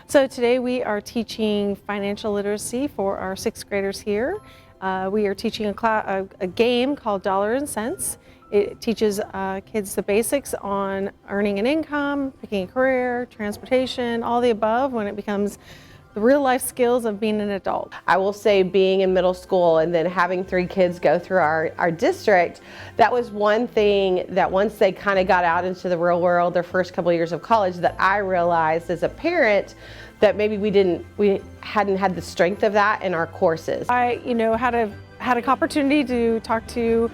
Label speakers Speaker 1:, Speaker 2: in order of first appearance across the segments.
Speaker 1: So today we are teaching financial literacy for our sixth graders here. We are teaching a game called Dollar and Cents. It teaches kids the basics on earning an income, picking a career, transportation, all the above when it becomes the real life skills of being an adult.
Speaker 2: I will say being in middle school and then having 3 kids go through our district, that was one thing that once they kind of got out into the real world, their first couple of years of college, that I realized as a parent that maybe we hadn't had the strength of that in our courses.
Speaker 1: I had an opportunity to talk to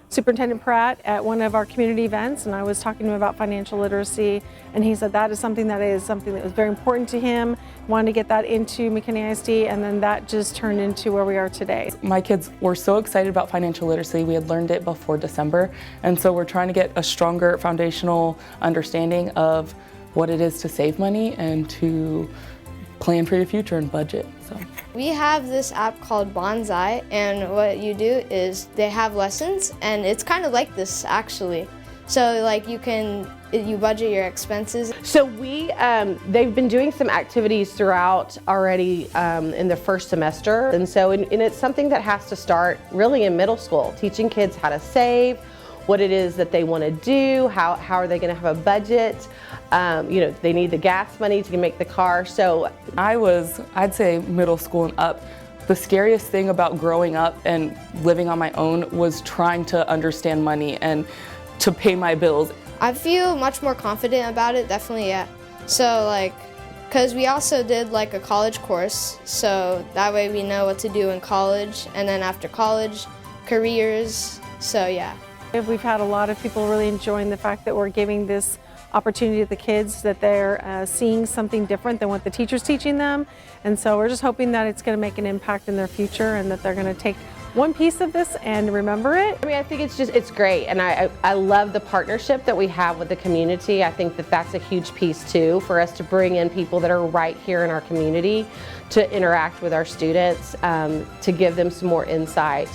Speaker 1: Superintendent Pratt at one of our community events, and I was talking to him about financial literacy, and he said that is something that was very important to him, wanted to get that into McKinney ISD, and then that just turned into where we are today.
Speaker 3: My kids were so excited about financial literacy. We had learned it before December, and so we're trying to get a stronger foundational understanding of what it is to save money and to plan for your future and budget. So
Speaker 4: we have this app called Bonsai, and what you do is they have lessons, and it's kind of like this actually. So like you budget your expenses.
Speaker 2: So they've been doing some activities throughout already in the first semester, and so and it's something that has to start really in middle school, teaching kids how to save, what it is that they want to do, how are they going to have a budget. They need the gas money to make the car. So
Speaker 3: I'd say middle school and up. The scariest thing about growing up and living on my own was trying to understand money and to pay my bills.
Speaker 4: I feel much more confident about it, definitely, yeah. So because we also did a college course, so that way we know what to do in college, and then after college, careers, so yeah.
Speaker 1: We've had a lot of people really enjoying the fact that we're giving this opportunity to the kids, that they're seeing something different than what the teacher's teaching them. And so we're just hoping that it's going to make an impact in their future and that they're going to take one piece of this and remember it.
Speaker 2: I mean, I think it's great, and I love the partnership that we have with the community. I think that that's a huge piece too, for us to bring in people that are right here in our community to interact with our students, to give them some more insight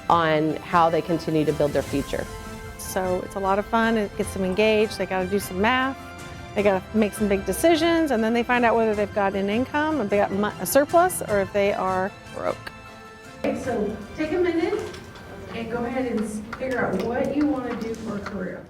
Speaker 2: on how they continue to build their future.
Speaker 1: So it's a lot of fun. It gets them engaged. They got to do some math. They got to make some big decisions, and then they find out whether they've got an income, if they got a surplus, or if they are broke. Okay, so take a minute and go ahead and figure out what you want to do for a career.